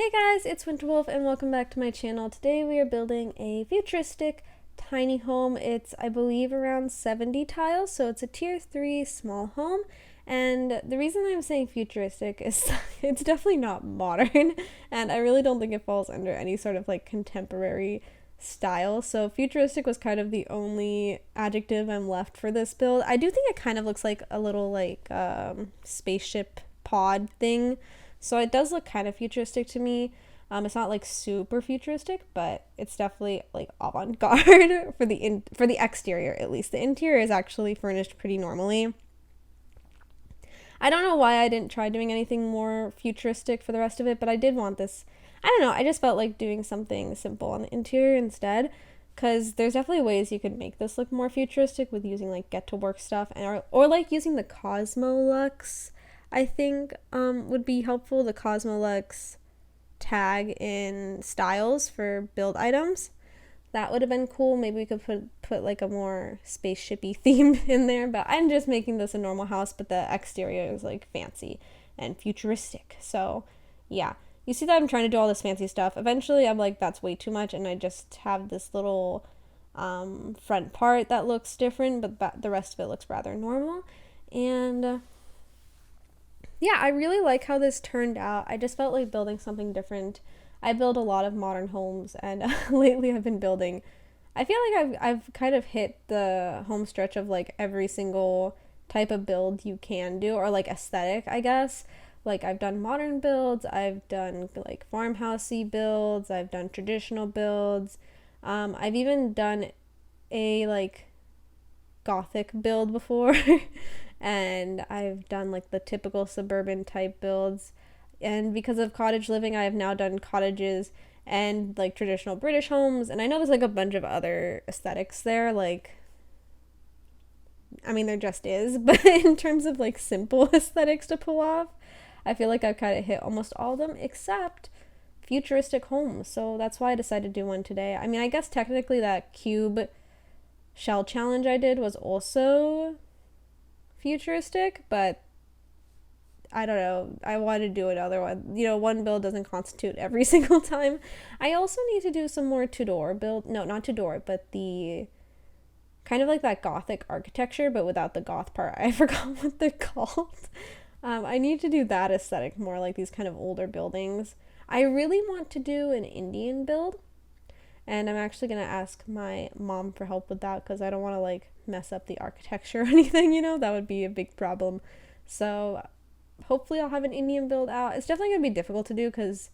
Hey guys, it's Winterwolf and welcome back to my channel. Today we are building a futuristic tiny home. It's, I believe, around 70 tiles, so it's a tier 3 small home. And the reason I'm saying futuristic is it's definitely not modern, and I really don't think it falls under any sort of like contemporary style. So futuristic was kind of the only adjective I'm left for this build. I do think it kind of looks like a little like spaceship pod thing. So it does look kind of futuristic to me. It's not like super futuristic, but it's definitely like avant-garde for the exterior at least. The interior is actually furnished pretty normally. I don't know why I didn't try doing anything more futuristic for the rest of it, but I did want this. I don't know, I just felt like doing something simple on the interior instead, because there's definitely ways you could make this look more futuristic with using like get to work stuff or like using the Cosmolux. I think would be helpful, the Cosmolux tag in styles for build items. That would have been cool. Maybe we could put like a more spaceshipy theme in there, but I'm just making this a normal house, but the exterior is like fancy and futuristic. So yeah, you see that I'm trying to do all this fancy stuff. Eventually I'm like, that's way too much, and I just have this little front part that looks different, but the rest of it looks rather normal. And yeah, I really like how this turned out. I just felt like building something different. I build a lot of modern homes, and lately I've been building. I feel like I've kind of hit the home stretch of like every single type of build you can do, or like aesthetic, I guess. Like I've done modern builds, I've done like farmhousey builds, I've done traditional builds. I've even done a like gothic build before. And I've done like the typical suburban type builds, and because of cottage living I have now done cottages and like traditional British homes, and I know there's like a bunch of other aesthetics there, like I mean there just is, but in terms of like simple aesthetics to pull off, I feel like I've kind of hit almost all of them except futuristic homes. So that's why I decided to do one today. I mean, I guess technically that cube shell challenge I did was also futuristic, but I don't know, I wanted to do another one. You know, one build doesn't constitute every single time. I also need to do some more Tudor build, no, not Tudor, but the kind of like that gothic architecture but without the goth part. I forgot what they're called. I need to do that aesthetic more, like these kind of older buildings. I really want to do an Indian build, and I'm actually going to ask my mom for help with that because I don't want to like mess up the architecture or anything, you know, that would be a big problem. So hopefully I'll have an Indian build out. It's definitely going to be difficult to do because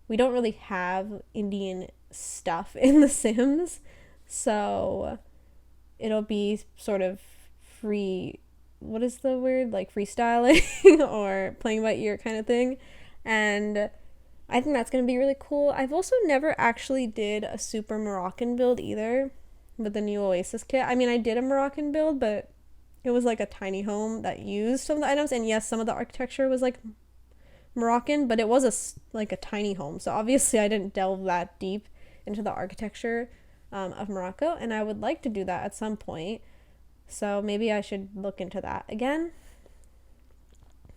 we don't really have Indian stuff in The Sims. So it'll be sort of free, what is the word? Like freestyling or playing by ear kind of thing. And I think that's going to be really cool. I've also never actually did a super Moroccan build either with the new Oasis kit. I mean, I did a Moroccan build, but it was like a tiny home that used some of the items, and yes, some of the architecture was like Moroccan, but it was like a tiny home. So obviously I didn't delve that deep into the architecture of Morocco, and I would like to do that at some point. So maybe I should look into that again.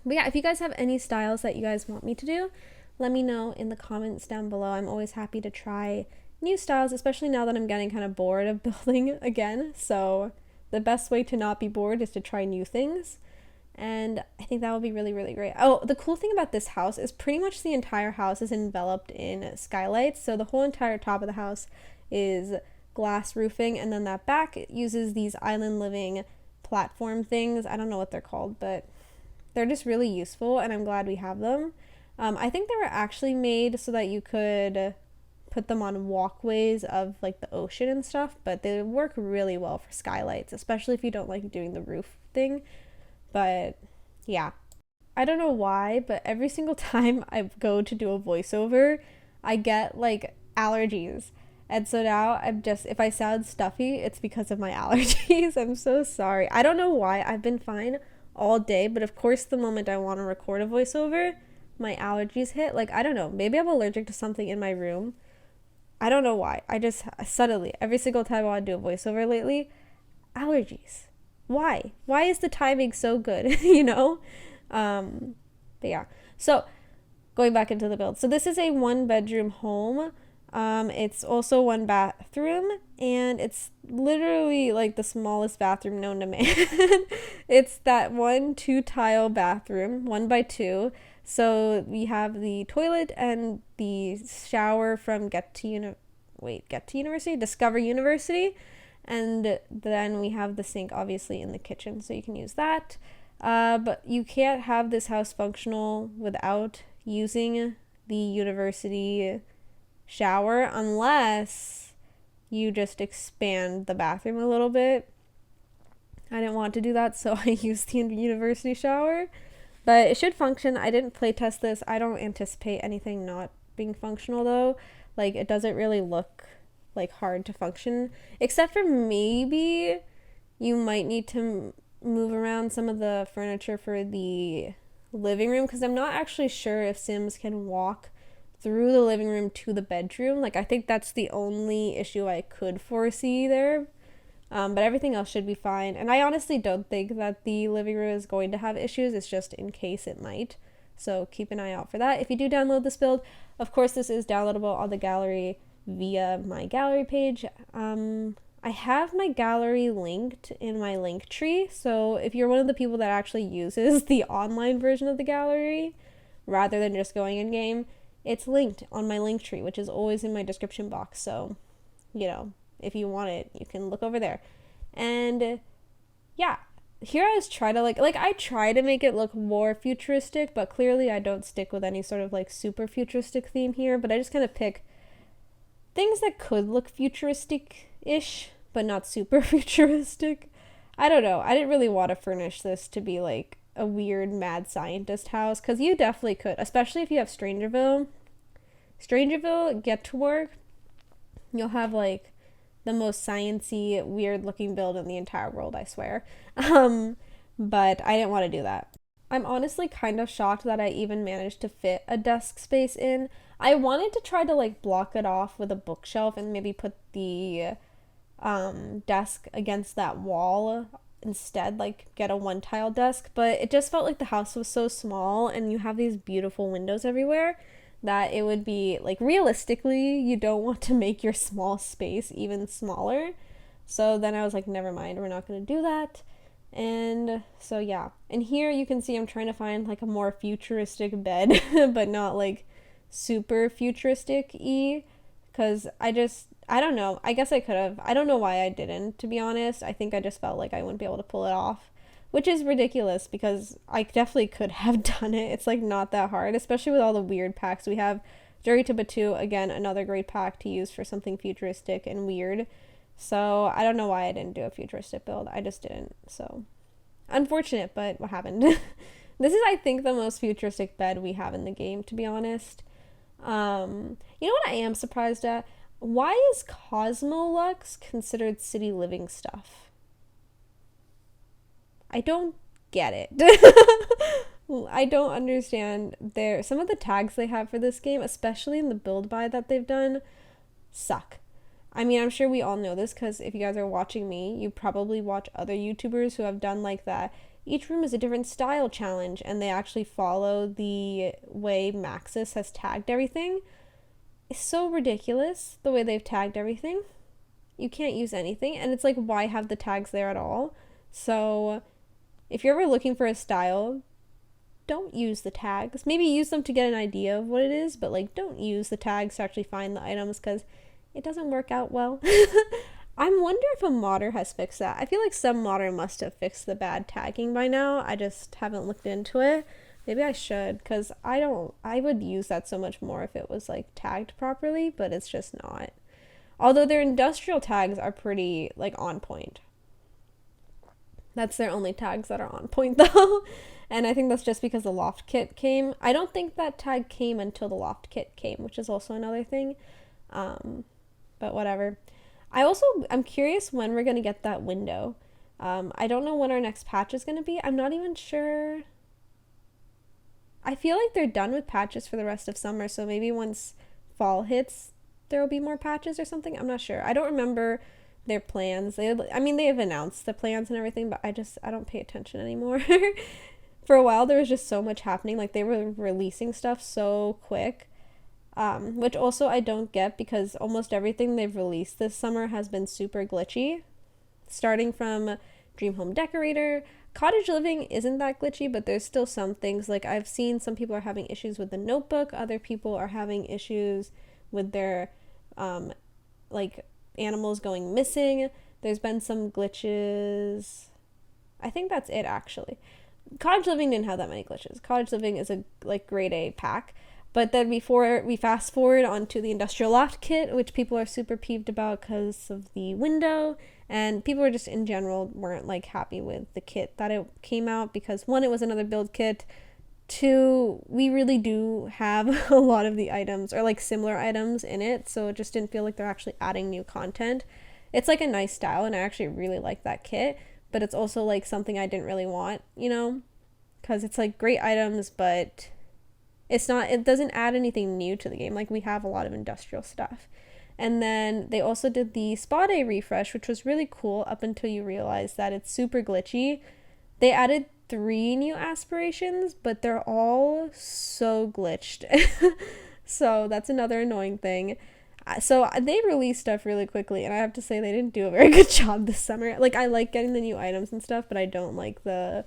But yeah, if you guys have any styles that you guys want me to do, let me know in the comments down below. I'm always happy to try new styles, especially now that I'm getting kind of bored of building again. So the best way to not be bored is to try new things. And I think that would be really, really great. Oh, the cool thing about this house is pretty much the entire house is enveloped in skylights. So the whole entire top of the house is glass roofing, and then that back uses these island living platform things. I don't know what they're called, but they're just really useful, and I'm glad we have them. I think they were actually made so that you could put them on walkways of like the ocean and stuff, but they work really well for skylights, especially if you don't like doing the roof thing. But yeah, I don't know why, but every single time I go to do a voiceover, I get like allergies. And so now I'm just, if I sound stuffy, it's because of my allergies. I'm so sorry. I don't know why. I've been fine all day, but of course the moment I want to record a voiceover, my allergies hit. Like, I don't know, maybe I'm allergic to something in my room. I don't know why. I just suddenly, every single time I want to do a voiceover lately, allergies. Why is the timing so good? You know? But yeah. So going back into the build. So this is a 1-bedroom home. It's also 1 bathroom, and it's literally like the smallest bathroom known to man. It's that 2-tile bathroom, 1 by 2. So we have the toilet and the shower from Discover University. And then we have the sink obviously in the kitchen, so you can use that. But you can't have this house functional without using the university shower unless you just expand the bathroom a little bit. I didn't want to do that, so I used the university shower. But it should function. I didn't play test this. I don't anticipate anything not being functional though. Like, it doesn't really look like hard to function, except for maybe you might need to move around some of the furniture for the living room, because I'm not actually sure if Sims can walk through the living room to the bedroom. Like, I think that's the only issue I could foresee there. But everything else should be fine. And I honestly don't think that the living room is going to have issues. It's just in case it might. So keep an eye out for that. If you do download this build, of course, this is downloadable on the gallery via my gallery page. I have my gallery linked in my link tree. So if you're one of the people that actually uses the online version of the gallery rather than just going in game, it's linked on my link tree, which is always in my description box. So, you know, if you want it, you can look over there. And yeah, here I was trying to I try to make it look more futuristic, but clearly I don't stick with any sort of like super futuristic theme here, but I just kind of pick things that could look futuristic-ish, but not super futuristic. I don't know. I didn't really want to furnish this to be like a weird mad scientist house, because you definitely could, especially if you have Strangerville, get to work. You'll have like the most sciencey, weird looking build in the entire world, I swear. But I didn't want to do that. I'm honestly kind of shocked that I even managed to fit a desk space in. I wanted to try to like block it off with a bookshelf and maybe put the desk against that wall instead, like get a 1-tile desk, but it just felt like the house was so small and you have these beautiful windows everywhere that it would be like, realistically, you don't want to make your small space even smaller. So then I was like, never mind, we're not going to do that. And so yeah, and here you can see I'm trying to find like a more futuristic bed but not like super futuristic-y, because I don't know, I guess I could have. I don't know why I didn't, to be honest. I think I just felt like I wouldn't be able to pull it off, which is ridiculous because I definitely could have done it. It's like not that hard, especially with all the weird packs we have. Jury to Batu, again, another great pack to use for something futuristic and weird. So I don't know why I didn't do a futuristic build. I just didn't. So unfortunate, but what happened? This is, I think, the most futuristic bed we have in the game, to be honest. You know what I am surprised at? Why is Cosmolux considered city living stuff? I don't get it. I don't understand. Some of the tags they have for this game, especially in the build buy that they've done, suck. I mean, I'm sure we all know this because if you guys are watching me, you probably watch other YouTubers who have done like that. Each room is a different style challenge, and they actually follow the way Maxis has tagged everything. It's so ridiculous the way they've tagged everything. You can't use anything, and it's like, why have the tags there at all? So if you're ever looking for a style, don't use the tags. Maybe use them to get an idea of what it is, but like, don't use the tags to actually find the items because it doesn't work out well. I wonder if a modder has fixed that. I feel like some modder must have fixed the bad tagging by now. I just haven't looked into it. Maybe I should, because I would use that so much more if it was like tagged properly, but it's just not. Although their industrial tags are pretty like on point. That's their only tags that are on point though. And I think that's just because the loft kit came. I don't think that tag came until the loft kit came, which is also another thing. But whatever. I'm curious when we're going to get that window. I don't know when our next patch is going to be. I'm not even sure. I feel like they're done with patches for the rest of summer, so maybe once fall hits, there will be more patches or something. I'm not sure. I don't remember their plans. They have announced the plans and everything, but I don't pay attention anymore. For a while, there was just so much happening. Like, they were releasing stuff so quick. Which also I don't get, because almost everything they've released this summer has been super glitchy. Starting from Dream Home Decorator. Cottage Living isn't that glitchy, but there's still some things. Like, I've seen some people are having issues with the notebook. Other people are having issues with their, like, animals going missing. There's been some glitches. I think that's it, actually. Cottage Living didn't have that many glitches. Cottage Living is a, like, grade A pack. But then before we fast forward onto the Industrial Loft kit, which people are super peeved about because of the window, and people are just in general weren't like happy with the kit that it came out, because one, it was another build kit. Two, we really do have a lot of the items, or like similar items in it, so it just didn't feel like they're actually adding new content. It's like a nice style, and I actually really like that kit, but it's also like something I didn't really want, you know, because it's like great items, but it doesn't add anything new to the game. Like, we have a lot of industrial stuff. And then they also did the Spa Day refresh, which was really cool up until you realize that it's super glitchy. They added 3 new aspirations, but they're all so glitched. So that's another annoying thing. So they released stuff really quickly, and I have to say they didn't do a very good job this summer. Like, I like getting the new items and stuff, but I don't like the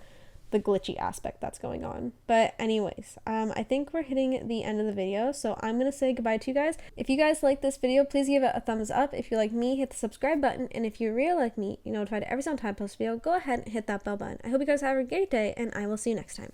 glitchy aspect that's going on. But anyways, I think we're hitting the end of the video, so I'm gonna say goodbye to you guys. If you guys like this video, please give it a thumbs up. If you're like me, hit the subscribe button, and if you're real like me, you're notified every time I post a video, go ahead and hit that bell button. I hope you guys have a great day, and I will see you next time.